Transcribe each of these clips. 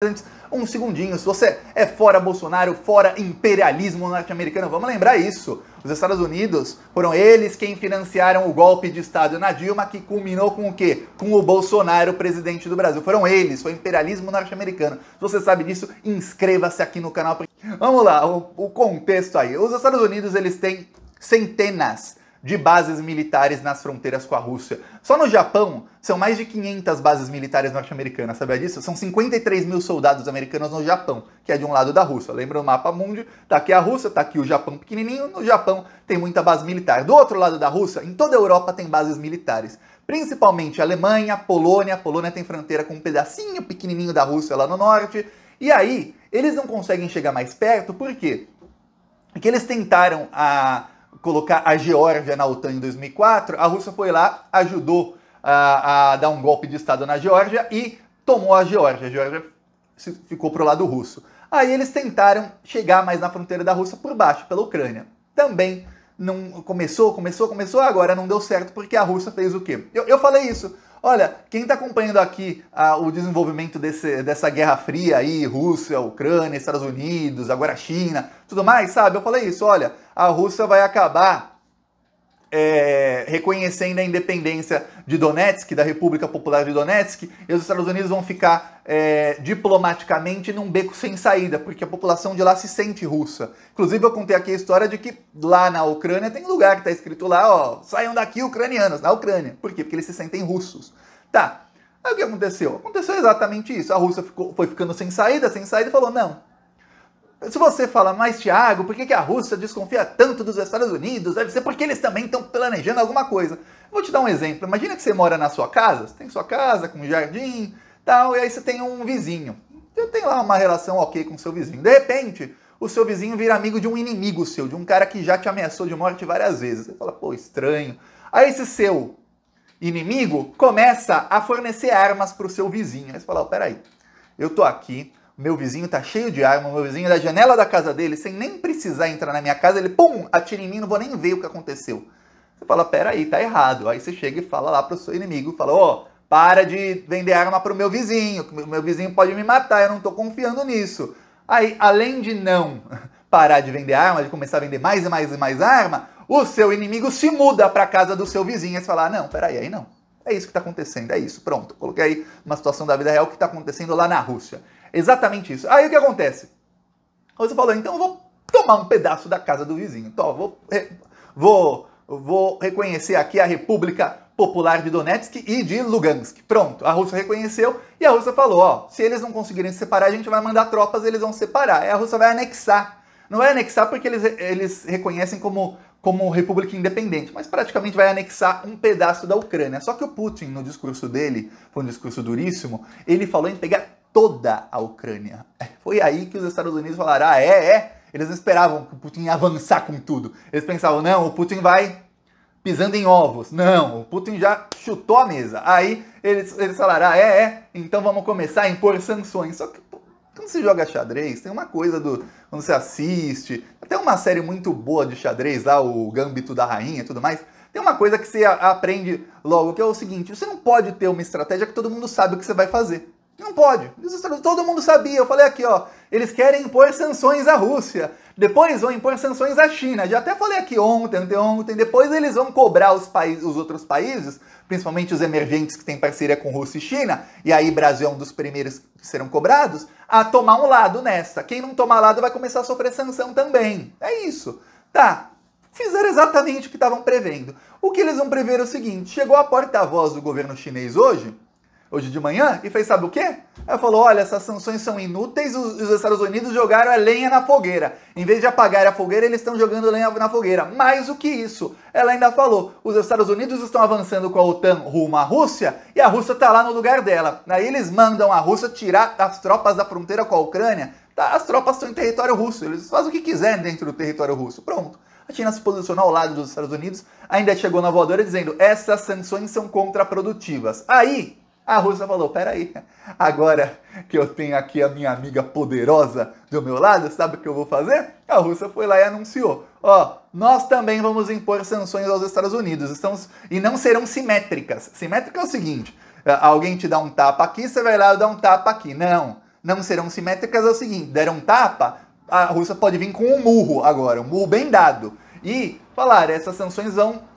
Antes, um segundinho, se você é fora Bolsonaro, fora imperialismo norte-americano, vamos lembrar isso. Os Estados Unidos foram eles quem financiaram o golpe de Estado na Dilma, que culminou com o quê? Com o Bolsonaro, presidente do Brasil. Foram eles, foi o imperialismo norte-americano. Se você sabe disso, inscreva-se aqui no canal. Vamos lá, o contexto aí. Os Estados Unidos, eles têm centenas de bases militares nas fronteiras com a Rússia. Só no Japão, são mais de 500 bases militares norte-americanas, sabia disso? São 53 mil soldados americanos no Japão, que é de um lado da Rússia. Lembra o mapa mundi? Tá aqui a Rússia, tá aqui o Japão pequenininho. No Japão tem muita base militar. Do outro lado da Rússia, em toda a Europa tem bases militares. Principalmente Alemanha, Polônia. A Polônia tem fronteira com um pedacinho pequenininho da Rússia lá no norte. E aí, eles não conseguem chegar mais perto, por quê? Porque eles tentaram colocar a Geórgia na OTAN em 2004, a Rússia foi lá, ajudou a dar um golpe de Estado na Geórgia e tomou a Geórgia. A Geórgia ficou pro lado russo. Aí eles tentaram chegar mais na fronteira da Rússia por baixo, pela Ucrânia. Também não começou, agora não deu certo porque a Rússia fez o quê? Eu falei isso. Olha, quem está acompanhando aqui o desenvolvimento dessa Guerra Fria aí, Rússia, Ucrânia, Estados Unidos, agora China, tudo mais, sabe? Eu falei isso, olha, a Rússia vai acabar reconhecendo a independência de Donetsk, da República Popular de Donetsk, e os Estados Unidos vão ficar diplomaticamente num beco sem saída, porque a população de lá se sente russa. Inclusive eu contei aqui a história de que lá na Ucrânia tem lugar que está escrito lá, ó, saiam daqui ucranianos, na Ucrânia. Por quê? Porque eles se sentem russos. Tá, aí o que aconteceu? Aconteceu exatamente isso, a Rússia foi ficando sem saída e falou, não. Se você fala, mas Thiago, por que a Rússia desconfia tanto dos Estados Unidos? Deve ser porque eles também estão planejando alguma coisa. Vou te dar um exemplo. Imagina que você mora na sua casa, você tem sua casa com jardim, tal, e aí você tem um vizinho. Você tem lá uma relação ok com o seu vizinho. De repente, o seu vizinho vira amigo de um inimigo seu, de um cara que já te ameaçou de morte várias vezes. Você fala, pô, estranho. Aí esse seu inimigo começa a fornecer armas para o seu vizinho. Aí você fala, oh, peraí, eu tô aqui, meu vizinho tá cheio de arma, meu vizinho da janela da casa dele, sem nem precisar entrar na minha casa, ele, pum, atira em mim, não vou nem ver o que aconteceu. Você fala, peraí, tá errado. Aí você chega e fala lá pro seu inimigo, fala, ó, para de vender arma pro meu vizinho pode me matar, eu não tô confiando nisso. Aí, além de não parar de vender arma, de começar a vender mais e mais e mais arma, o seu inimigo se muda pra casa do seu vizinho. Aí você fala, não, peraí, aí não. É isso que tá acontecendo, é isso, pronto. Coloquei aí uma situação da vida real que tá acontecendo lá na Rússia. Exatamente isso. Aí o que acontece? Você falou, então eu vou tomar um pedaço da casa do vizinho. Então, vou reconhecer aqui a República Popular de Donetsk e de Lugansk. Pronto, a Rússia reconheceu e a Rússia falou, ó, se eles não conseguirem se separar, a gente vai mandar tropas, eles vão separar. Aí a Rússia vai anexar. Não vai anexar porque eles reconhecem como república independente, mas praticamente vai anexar um pedaço da Ucrânia. Só que o Putin, no discurso dele, foi um discurso duríssimo, ele falou em pegar toda a Ucrânia. Foi aí que os Estados Unidos falaram, eles não esperavam que o Putin ia avançar com tudo. Eles pensavam, não, o Putin vai pisando em ovos. Não, o Putin já chutou a mesa. Aí eles falaram, então vamos começar a impor sanções. Só que quando você joga xadrez, tem uma coisa quando você assiste, até uma série muito boa de xadrez lá, o Gambito da Rainha e tudo mais, tem uma coisa que você aprende logo, que é o seguinte, você não pode ter uma estratégia que todo mundo sabe o que você vai fazer. Não pode. Todo mundo sabia. Eu falei aqui, ó, eles querem impor sanções à Rússia. Depois vão impor sanções à China. Já até falei aqui ontem. Depois eles vão cobrar os outros países, principalmente os emergentes que têm parceria com Rússia e China, e aí Brasil é um dos primeiros que serão cobrados, a tomar um lado nessa. Quem não tomar lado vai começar a sofrer sanção também. É isso. Tá. Fizeram exatamente o que estavam prevendo. O que eles vão prever é o seguinte, chegou a porta-voz do governo chinês hoje de manhã, e fez sabe o quê? Ela falou, olha, essas sanções são inúteis, os Estados Unidos jogaram a lenha na fogueira. Em vez de apagar a fogueira, eles estão jogando lenha na fogueira. Mais do que isso, ela ainda falou, os Estados Unidos estão avançando com a OTAN rumo à Rússia, e a Rússia está lá no lugar dela. Aí eles mandam a Rússia tirar as tropas da fronteira com a Ucrânia. Tá, as tropas estão em território russo, eles fazem o que quiserem dentro do território russo. Pronto. A China se posicionou ao lado dos Estados Unidos, ainda chegou na voadora dizendo, essas sanções são contraprodutivas. Aí a Rússia falou, peraí, agora que eu tenho aqui a minha amiga poderosa do meu lado, sabe o que eu vou fazer? A Rússia foi lá e anunciou, ó, nós também vamos impor sanções aos Estados Unidos, e não serão simétricas. Simétrica é o seguinte, alguém te dá um tapa aqui, você vai lá e dá um tapa aqui. Não, não serão simétricas é o seguinte, deram tapa, a Rússia pode vir com um murro agora, um murro bem dado. E falar, essas sanções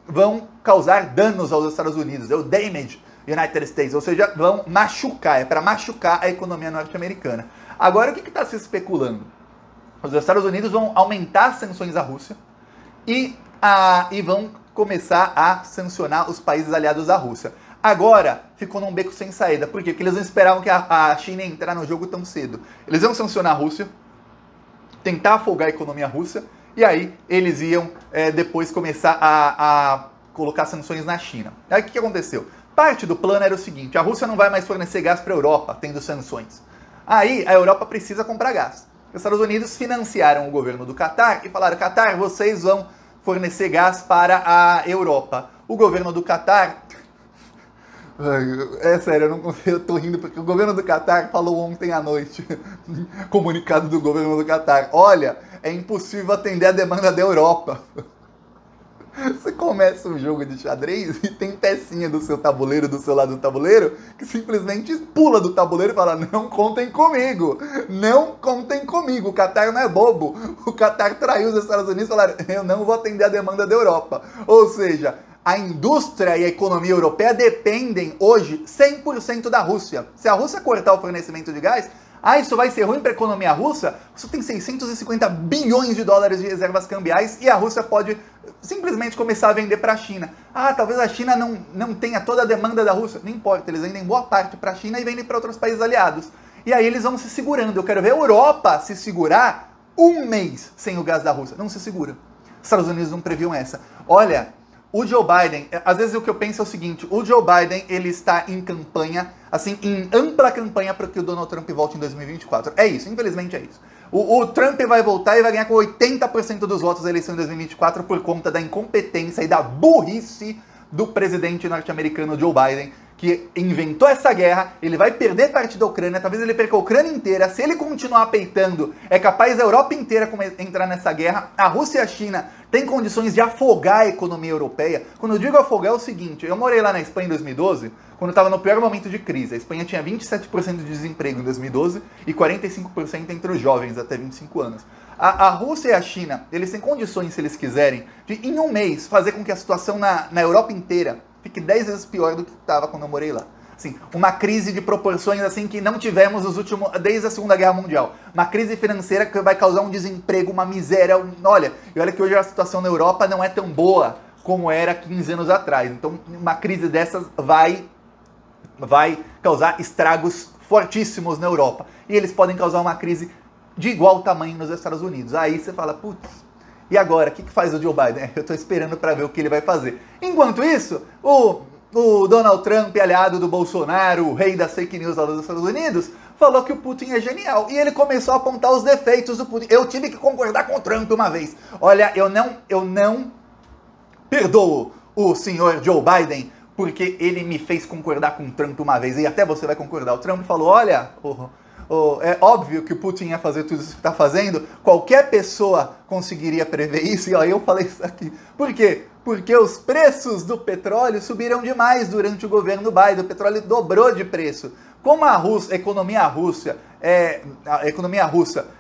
vão causar danos aos Estados Unidos, é o damage United States, ou seja, vão machucar, é para machucar a economia norte-americana. Agora, o que está se especulando? Os Estados Unidos vão aumentar as sanções à Rússia e vão começar a sancionar os países aliados à Rússia. Agora, ficou num beco sem saída. Por quê? Porque eles não esperavam que a China ia entrar no jogo tão cedo. Eles iam sancionar a Rússia, tentar afogar a economia russa, e aí eles iam depois começar a colocar sanções na China. Aí o que aconteceu? Parte do plano era o seguinte, a Rússia não vai mais fornecer gás para a Europa, tendo sanções. Aí a Europa precisa comprar gás. Os Estados Unidos financiaram o governo do Catar e falaram, Catar, vocês vão fornecer gás para a Europa. O governo do Catar... É sério, eu tô rindo porque o governo do Catar falou ontem à noite, comunicado do governo do Catar, olha, é impossível atender a demanda da Europa. Você começa um jogo de xadrez e tem pecinha do seu tabuleiro, do seu lado do tabuleiro, que simplesmente pula do tabuleiro e fala, não contem comigo, não contem comigo, o Catar não é bobo, o Catar traiu os Estados Unidos e falaram, eu não vou atender a demanda da Europa. Ou seja, a indústria e a economia europeia dependem hoje 100% da Rússia. Se a Rússia cortar o fornecimento de gás, isso vai ser ruim para a economia russa? Você tem 650 bilhões de dólares de reservas cambiais e a Rússia pode simplesmente começar a vender para a China. Talvez a China não tenha toda a demanda da Rússia. Não importa, eles vendem boa parte para a China e vendem para outros países aliados. E aí eles vão se segurando. Eu quero ver a Europa se segurar um mês sem o gás da Rússia. Não se segura. Os Estados Unidos não previam essa. Olha... O Joe Biden, às vezes o que eu penso é o seguinte, o Joe Biden, ele está em campanha, assim, em ampla campanha para que o Donald Trump volte em 2024. É isso, infelizmente é isso. O Trump vai voltar e vai ganhar com 80% dos votos da eleição em 2024 por conta da incompetência e da burrice do presidente norte-americano Joe Biden, que inventou essa guerra, ele vai perder parte da Ucrânia, talvez ele perca a Ucrânia inteira, se ele continuar peitando, é capaz da Europa inteira entrar nessa guerra, a Rússia e a China têm condições de afogar a economia europeia. Quando eu digo afogar é o seguinte, eu morei lá na Espanha em 2012, quando estava no pior momento de crise, a Espanha tinha 27% de desemprego em 2012 e 45% entre os jovens até 25 anos. A Rússia e a China, eles têm condições, se eles quiserem, de em um mês fazer com que a situação na Europa inteira fique 10 vezes pior do que estava quando eu morei lá. Assim, uma crise de proporções assim que não tivemos desde a Segunda Guerra Mundial. Uma crise financeira que vai causar um desemprego, uma miséria. Olha que hoje a situação na Europa não é tão boa como era 15 anos atrás. Então, uma crise dessas vai causar estragos fortíssimos na Europa. E eles podem causar uma crise de igual tamanho nos Estados Unidos. Aí você fala, putz, e agora? O que faz o Joe Biden? Eu estou esperando para ver o que ele vai fazer. Enquanto isso, o Donald Trump, aliado do Bolsonaro, o rei das fake news lá dos Estados Unidos, falou que o Putin é genial. E ele começou a apontar os defeitos do Putin. Eu tive que concordar com o Trump uma vez. Olha, eu não perdoo o senhor Joe Biden porque ele me fez concordar com o Trump uma vez. E até você vai concordar. O Trump falou, olha... é óbvio que o Putin ia fazer tudo isso que está fazendo, qualquer pessoa conseguiria prever isso, e eu falei isso aqui. Por quê? Porque os preços do petróleo subiram demais durante o governo Biden, o petróleo dobrou de preço. Como a economia russa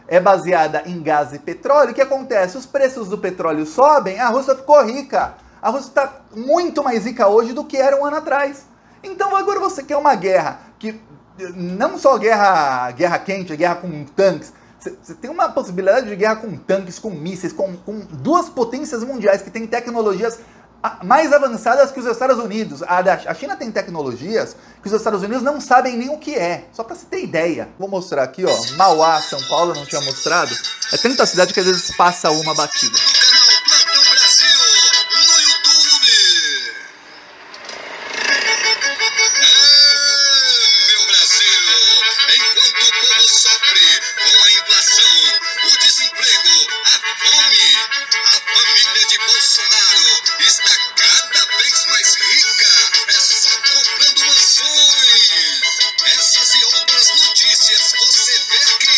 é baseada em gás e petróleo, o que acontece? Os preços do petróleo sobem, a Rússia ficou rica. A Rússia está muito mais rica hoje do que era um ano atrás. Então agora você quer uma guerra que... Não só guerra quente, guerra com tanques. Você tem uma possibilidade de guerra com tanques, com mísseis, com duas potências mundiais que têm tecnologias mais avançadas que os Estados Unidos. A China tem tecnologias que os Estados Unidos não sabem nem o que é. Só para você ter ideia. Vou mostrar aqui, ó. Mauá, São Paulo, não tinha mostrado. É tanta cidade que às vezes passa uma batida. Essas e outras notícias você vê aqui